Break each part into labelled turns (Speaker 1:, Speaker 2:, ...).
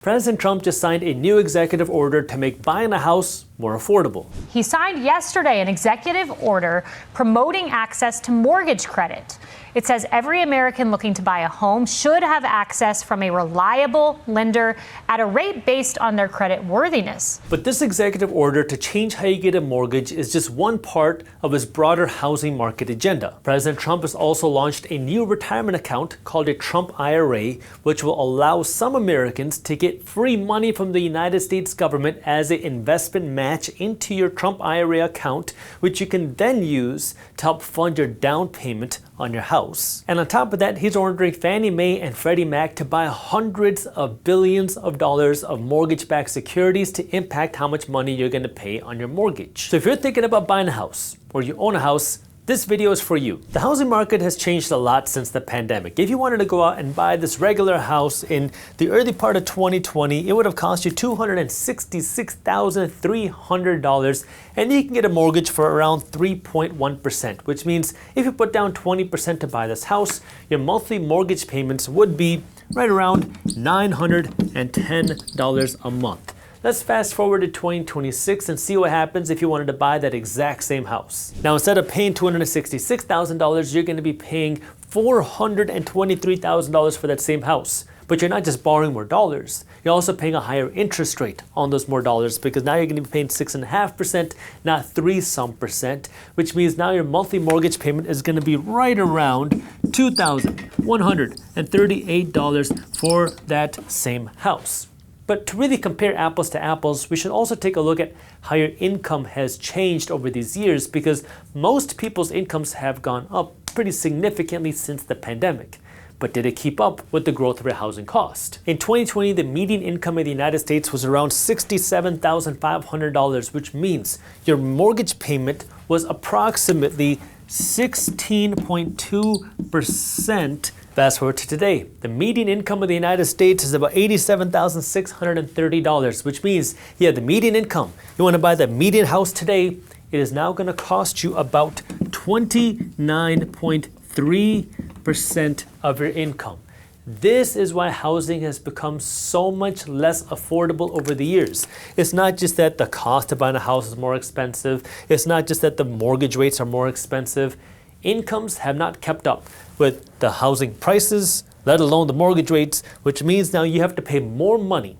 Speaker 1: President Trump just signed a new executive order to make buying a house more affordable.
Speaker 2: He signed yesterday an executive order promoting access to mortgage credit. It says every American looking to buy a home should have access from a reliable lender at a rate based on their credit worthiness.
Speaker 1: But this executive order to change how you get a mortgage is just one part of his broader housing market agenda. President Trump has also launched a new retirement account called a TrumpIRA, which will allow some Americans to get free money from the United States government as an investment match into your TrumpIRA account, which you can then use to help fund your down payment on your house. And on top of that, he's ordering Fannie Mae and Freddie Mac to buy hundreds of billions of dollars of mortgage-backed securities to impact how much money you're going to pay on your mortgage. So if you're thinking about buying a house or you own a house, this video is for you. The housing market has changed a lot since the pandemic. If you wanted to go out and buy this regular house in the early part of 2020, it would have cost you $266,300, and you can get a mortgage for around 3.1%, which means if you put down 20% to buy this house, your monthly mortgage payments would be right around $910 a month. Let's fast forward to 2026 and see what happens if you wanted to buy that exact same house. Now, instead of paying $266,000, you're going to be paying $423,000 for that same house. But you're not just borrowing more dollars, you're also paying a higher interest rate on those more dollars, because now you're going to be paying 6.5%, not 3%, which means now your monthly mortgage payment is going to be right around $2,138 for that same house. But to really compare apples to apples, we should also take a look at how your income has changed over these years, because most people's incomes have gone up pretty significantly since the pandemic. But did it keep up with the growth of your housing cost? In 2020, the median income in the United States was around $67,500, which means your mortgage payment was approximately 16.2%. Fast forward to today. The median income of the United States is about $87,630, which means, the median income. You want to buy the median house today, it is now going to cost you about 29.3% of your income. This is why housing has become so much less affordable over the years. It's not just that the cost of buying a house is more expensive. It's not just that the mortgage rates are more expensive. Incomes have not kept up with the housing prices, let alone the mortgage rates, which means now you have to pay more money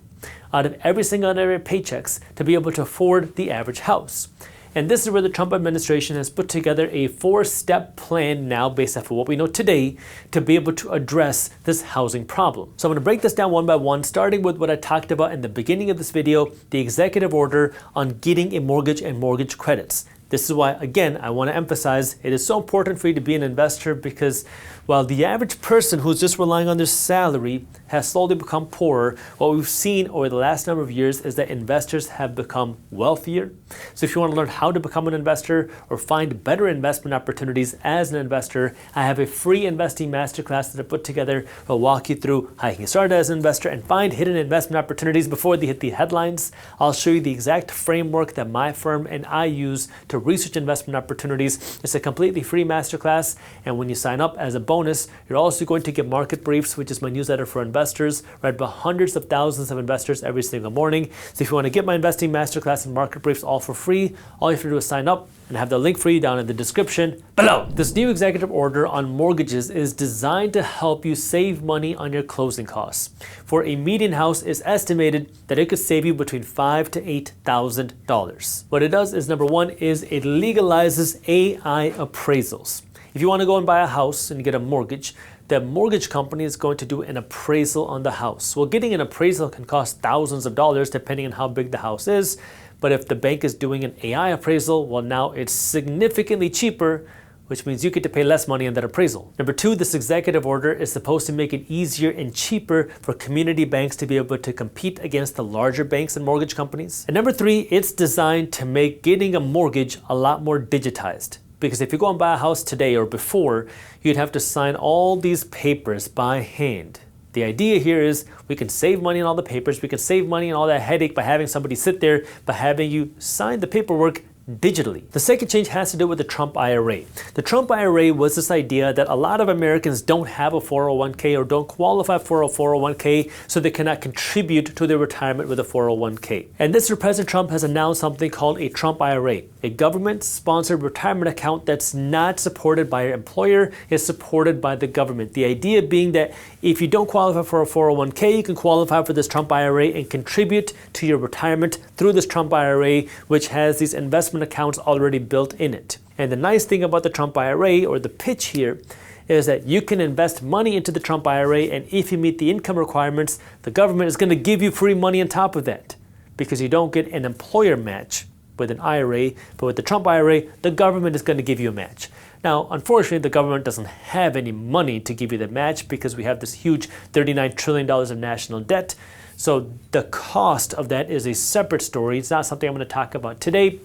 Speaker 1: out of every single one of your paychecks to be able to afford the average house. And this is where the Trump administration has put together a 4-step plan now based off of what we know today to be able to address this housing problem. So I'm going to break this down one by one, starting with what I talked about in the beginning of this video, the executive order on getting a mortgage and mortgage credits. This is why, again, I want to emphasize it is so important for you to be an investor, because while the average person who's just relying on their salary has slowly become poorer, what we've seen over the last number of years is that investors have become wealthier. So if you want to learn how to become an investor or find better investment opportunities as an investor, I have a free investing masterclass that I put together. I'll walk you through how you can start as an investor and find hidden investment opportunities before they hit the headlines. I'll show you the exact framework that my firm and I use to research investment opportunities. It's a completely free masterclass, and when you sign up as a bonus, you're also going to get market briefs, which is my newsletter for investors, read by hundreds of thousands of investors every single morning. So if you want to get my investing masterclass and market briefs all for free, all you have to do is sign up, and I have the link for you down in the description below. This new executive order on mortgages is designed to help you save money on your closing costs. For a median house, it's estimated that it could save you between $5,000 to $8,000. What it does is, number one, is it legalizes AI appraisals. If you want to go and buy a house and get a mortgage, the mortgage company is going to do an appraisal on the house. Well, getting an appraisal can cost thousands of dollars depending on how big the house is. But if the bank is doing an AI appraisal, well, now it's significantly cheaper, which means you get to pay less money on that appraisal. Number two, this executive order is supposed to make it easier and cheaper for community banks to be able to compete against the larger banks and mortgage companies. And number three, it's designed to make getting a mortgage a lot more digitized. Because if you go and buy a house today or before, you'd have to sign all these papers by hand. The idea here is we can save money on all the papers, we can save money on all that headache by having somebody sit there, by having you sign the paperwork digitally. The second change has to do with the Trump IRA. The Trump IRA was this idea that a lot of Americans don't have a 401k or don't qualify for a 401k, so they cannot contribute to their retirement with a 401k. And this year, President Trump has announced something called a Trump IRA, a government-sponsored retirement account that's not supported by your employer, it's supported by the government. The idea being that if you don't qualify for a 401k, you can qualify for this Trump IRA and contribute to your retirement through this Trump IRA, which has these investment accounts already built in it. And the nice thing about the Trump IRA, or the pitch here, is that you can invest money into the Trump IRA, and if you meet the income requirements, the government is going to give you free money on top of that, because you don't get an employer match with an IRA, but with the Trump IRA, the government is going to give you a match. Now, unfortunately, the government doesn't have any money to give you the match because we have this huge $39 trillion of national debt. So the cost of that is a separate story. It's not something I'm going to talk about today.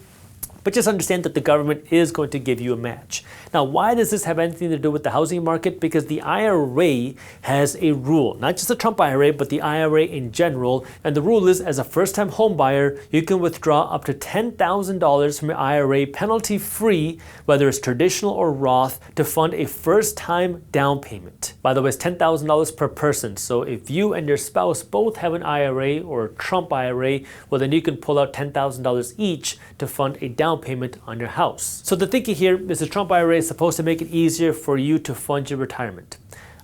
Speaker 1: But just understand that the government is going to give you a match. Now, why does this have anything to do with the housing market? Because the IRA has a rule, not just the Trump IRA, but the IRA in general. And the rule is, as a first-time home buyer, you can withdraw up to $10,000 from your IRA penalty-free, whether it's traditional or Roth, to fund a first-time down payment. By the way, it's $10,000 per person. So if you and your spouse both have an IRA or a Trump IRA, well, then you can pull out $10,000 each to fund a down payment on your house. So the thinking here is the Trump IRA is supposed to make it easier for you to fund your retirement.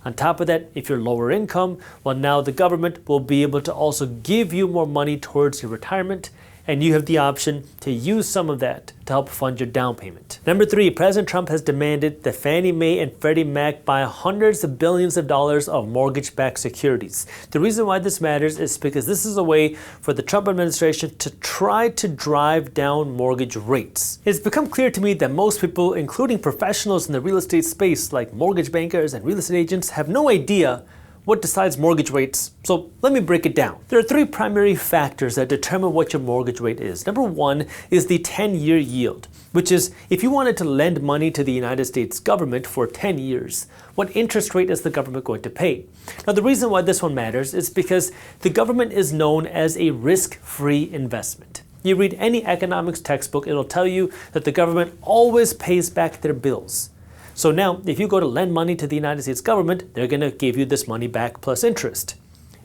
Speaker 1: On top of that, if you're lower income, well, now the government will be able to also give you more money towards your retirement, and you have the option to use some of that to help fund your down payment. Number 3, President Trump has demanded that Fannie Mae and Freddie Mac buy hundreds of billions of dollars of mortgage-backed securities. The reason why this matters is because this is a way for the Trump administration to try to drive down mortgage rates. It's become clear to me that most people, including professionals in the real estate space like mortgage bankers and real estate agents, have no idea what decides mortgage rates. So let me break it down. There are 3 primary factors that determine what your mortgage rate is. Number 1 is the 10-year yield, which is if you wanted to lend money to the United States government for 10 years, what interest rate is the government going to pay? Now, the reason why this one matters is because the government is known as a risk-free investment. You read any economics textbook, it'll tell you that the government always pays back their bills. So now, if you go to lend money to the United States government, they're going to give you this money back plus interest.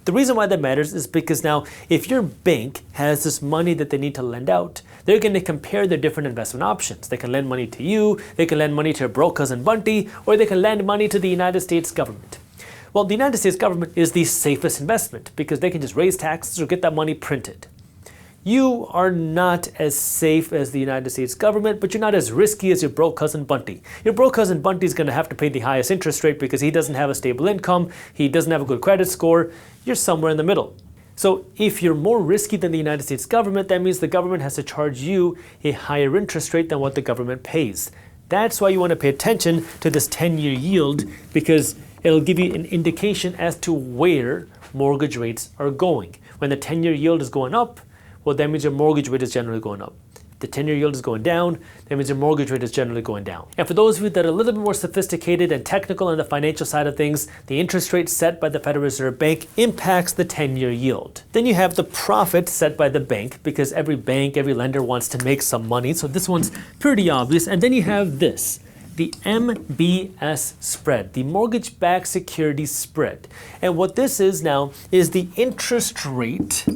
Speaker 1: The reason why that matters is because now, if your bank has this money that they need to lend out, they're going to compare their different investment options. They can lend money to you, they can lend money to your broke cousin Bunty, or they can lend money to the United States government. Well, the United States government is the safest investment because they can just raise taxes or get that money printed. You are not as safe as the United States government, but you're not as risky as your broke cousin Bunty. Your broke cousin Bunty is going to have to pay the highest interest rate because he doesn't have a stable income, he doesn't have a good credit score. You're somewhere in the middle. So if you're more risky than the United States government, that means the government has to charge you a higher interest rate than what the government pays. That's why you want to pay attention to this 10-year yield, because it'll give you an indication as to where mortgage rates are going. When the 10-year yield is going up, well, that means your mortgage rate is generally going up. If the 10-year yield is going down, that means your mortgage rate is generally going down. And for those of you that are a little bit more sophisticated and technical on the financial side of things, the interest rate set by the Federal Reserve Bank impacts the 10-year yield. Then you have the profit set by the bank, because every bank, every lender wants to make some money. So this one's pretty obvious. And then you have this, the MBS spread, the mortgage-backed securities spread. And what this is now is the interest rate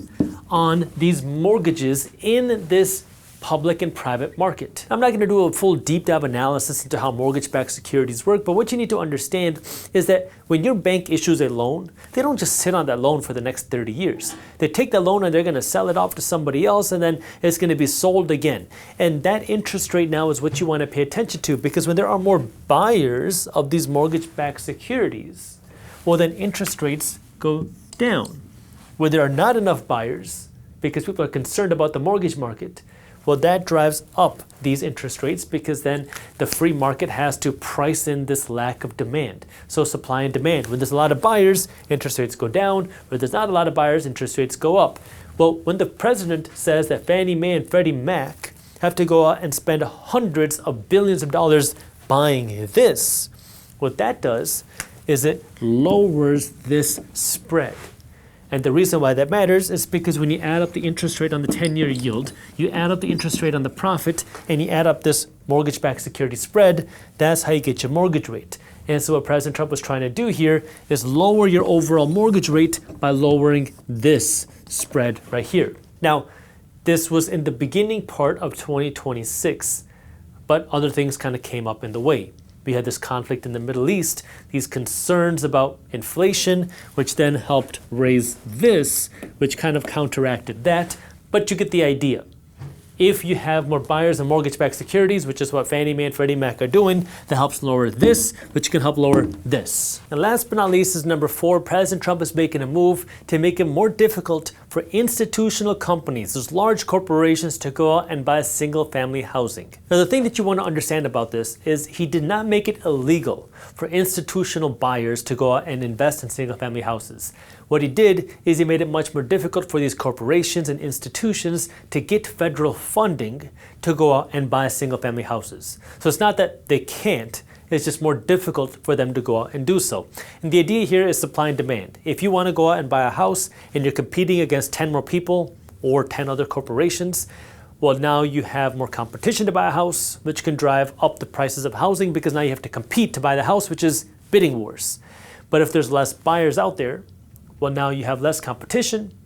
Speaker 1: on these mortgages in this public and private market. I'm not going to do a full deep dive analysis into how mortgage-backed securities work, but what you need to understand is that when your bank issues a loan, they don't just sit on that loan for the next 30 years. They take that loan and they're going to sell it off to somebody else, and then it's going to be sold again. And that interest rate now is what you want to pay attention to, because when there are more buyers of these mortgage-backed securities, well, then interest rates go down. Where there are not enough buyers, because people are concerned about the mortgage market, well, that drives up these interest rates, because then the free market has to price in this lack of demand. So supply and demand. When there's a lot of buyers, interest rates go down. When there's not a lot of buyers, interest rates go up. Well, when the president says that Fannie Mae and Freddie Mac have to go out and spend hundreds of billions of dollars buying this, what that does is it lowers this spread. And the reason why that matters is because when you add up the interest rate on the 10-year yield, you add up the interest rate on the profit, and you add up this mortgage-backed security spread, that's how you get your mortgage rate. And so what President Trump was trying to do here is lower your overall mortgage rate by lowering this spread right here. Now, this was in the beginning part of 2026, but other things kind of came up in the way. We had this conflict in the Middle East, these concerns about inflation, which then helped raise this, which kind of counteracted that, but you get the idea. If you have more buyers and mortgage-backed securities, which is what Fannie Mae and Freddie Mac are doing, that helps lower this, which can help lower this. And last but not least is number 4, President Trump is making a move to make it more difficult for institutional companies, those large corporations, to go out and buy single-family housing. Now, the thing that you want to understand about this is he did not make it illegal for institutional buyers to go out and invest in single-family houses. What he did is he made it much more difficult for these corporations and institutions to get federal funding to go out and buy single-family houses. So it's not that they can't, it's just more difficult for them to go out and do so. And the idea here is supply and demand. If you want to go out and buy a house and you're competing against 10 more people or 10 other corporations, well, now you have more competition to buy a house, which can drive up the prices of housing because now you have to compete to buy the house, which is bidding wars. But if there's less buyers out there, well, now you have less competition,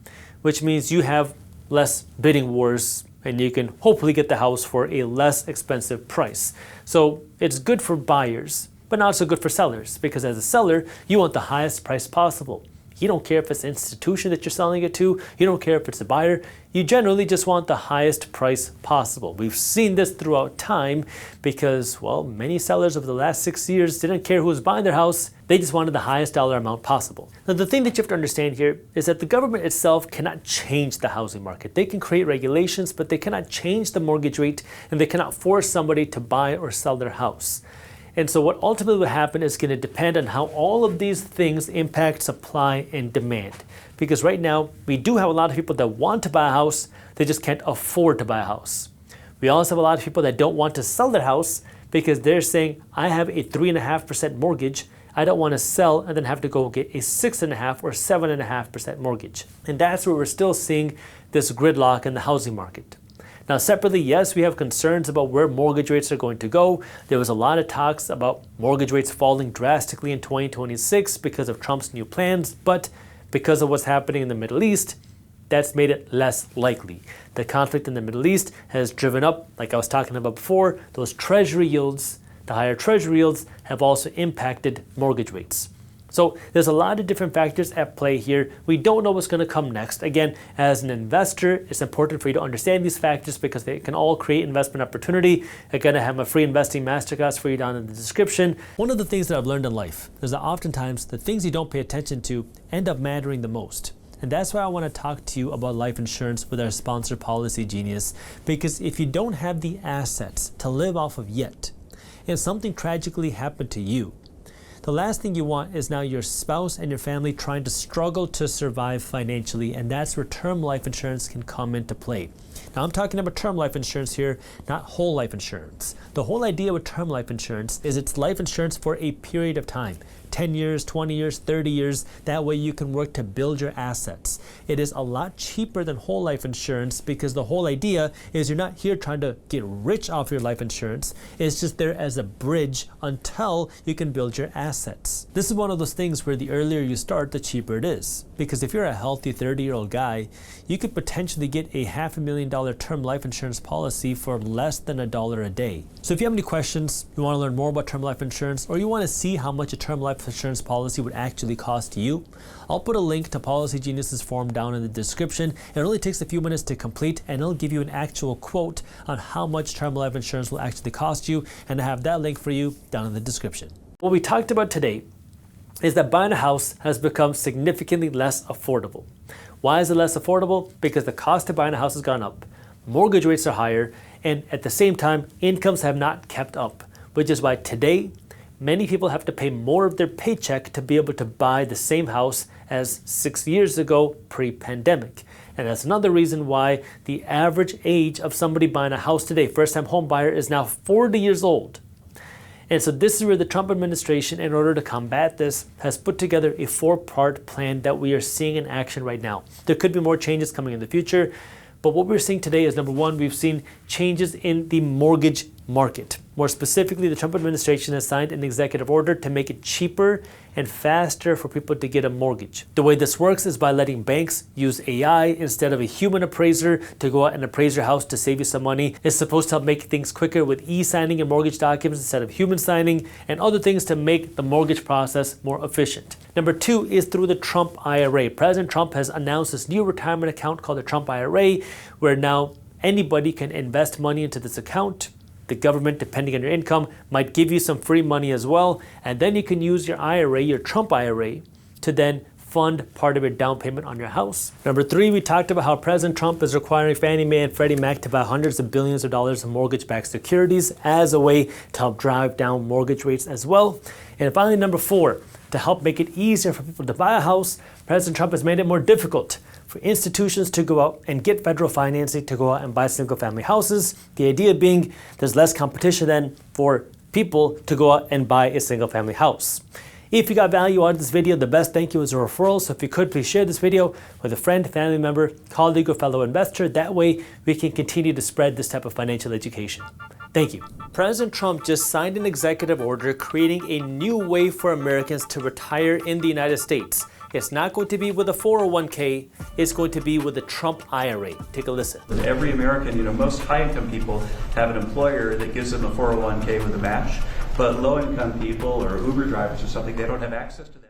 Speaker 1: which means you have less bidding wars and you can hopefully get the house for a less expensive price. So it's good for buyers, but not so good for sellers, because as a seller, you want the highest price possible. You don't care if it's an institution that you're selling it to. You don't care if it's a buyer. You generally just want the highest price possible. We've seen this throughout time because, well, many sellers over the last 6 years didn't care who was buying their house. They just wanted the highest dollar amount possible. Now, the thing that you have to understand here is that the government itself cannot change the housing market. They can create regulations, but they cannot change the mortgage rate, and they cannot force somebody to buy or sell their house. And so what ultimately will happen is going to depend on how all of these things impact supply and demand. Because right now, we do have a lot of people that want to buy a house, they just can't afford to buy a house. We also have a lot of people that don't want to sell their house because they're saying, I have a 3.5% mortgage, I don't want to sell and then have to go get a 6.5% or 7.5% mortgage. And that's where we're still seeing this gridlock in the housing market. Now, separately, yes, we have concerns about where mortgage rates are going to go. There was a lot of talks about mortgage rates falling drastically in 2026 because of Trump's new plans, but because of what's happening in the Middle East, that's made it less likely. The conflict in the Middle East has driven up, like I was talking about before, those treasury yields. The higher treasury yields have also impacted mortgage rates. So there's a lot of different factors at play here. We don't know what's going to come next. Again, as an investor, it's important for you to understand these factors because they can all create investment opportunity. Again, I have my free investing masterclass for you down in the description. One of the things that I've learned in life is that oftentimes the things you don't pay attention to end up mattering the most. And that's why I want to talk to you about life insurance with our sponsor, Policygenius, because if you don't have the assets to live off of yet, if something tragically happened to you, the last thing you want is now your spouse and your family trying to struggle to survive financially, and that's where term life insurance can come into play. Now, I'm talking about term life insurance here, not whole life insurance. The whole idea with term life insurance is it's life insurance for a period of time. 10 years, 20 years, 30 years. That way you can work to build your assets. It is a lot cheaper than whole life insurance because the whole idea is you're not here trying to get rich off your life insurance. It's just there as a bridge until you can build your assets. This is one of those things where the earlier you start, the cheaper it is. Because if you're a healthy 30-year-old guy, you could potentially get a $500,000 term life insurance policy for less than $1 a day. So if you have any questions, you want to learn more about term life insurance, or you want to see how much a term life insurance policy would actually cost you, I'll put a link to Policygenius' form down in the description. It only takes a few minutes to complete, and it'll give you an actual quote on how much term life insurance will actually cost you, and I have that link for you down in the description. What we talked about today is that buying a house has become significantly less affordable. Why is it less affordable? Because the cost of buying a house has gone up, mortgage rates are higher, and at the same time, incomes have not kept up, which is why today, many people have to pay more of their paycheck to be able to buy the same house as 6 years ago pre-pandemic. And that's another reason why the average age of somebody buying a house today, first-time home buyer, is now 40 years old. And so this is where the Trump administration, in order to combat this, has put together a 4-part plan that we are seeing in action right now. There could be more changes coming in the future, but what we're seeing today is, number one, we've seen changes in the mortgage market. More specifically, the Trump administration has signed an executive order to make it cheaper and faster for people to get a mortgage. The way this works is by letting banks use AI instead of a human appraiser to go out and appraise your house to save you some money. It's supposed to help make things quicker with e-signing and mortgage documents instead of human signing, and other things to make the mortgage process more efficient. Number two is through the TrumpIRA. President Trump has announced this new retirement account called the TrumpIRA, where now anybody can invest money into this account. The government, depending on your income, might give you some free money as well. And then you can use your IRA, your Trump IRA, to then fund part of your down payment on your house. Number three, we talked about how President Trump is requiring Fannie Mae and Freddie Mac to buy hundreds of billions of dollars in mortgage-backed securities as a way to help drive down mortgage rates as well. And finally, number four, to help make it easier for people to buy a house, President Trump has made it more difficult for institutions to go out and get federal financing to go out and buy single-family houses. The idea being there's less competition then for people to go out and buy a single-family house. If you got value out of this video, the best thank you is a referral. So if you could, please share this video with a friend, family member, colleague, or fellow investor. That way we can continue to spread this type of financial education. Thank you. President Trump just signed an executive order creating a new way for Americans to retire in the United States. It's not going to be with a 401k, it's going to be with the Trump IRA. Take a listen.
Speaker 3: Every American, most high-income people have an employer that gives them a 401k with a match, but low-income people or Uber drivers or something, they don't have access to that.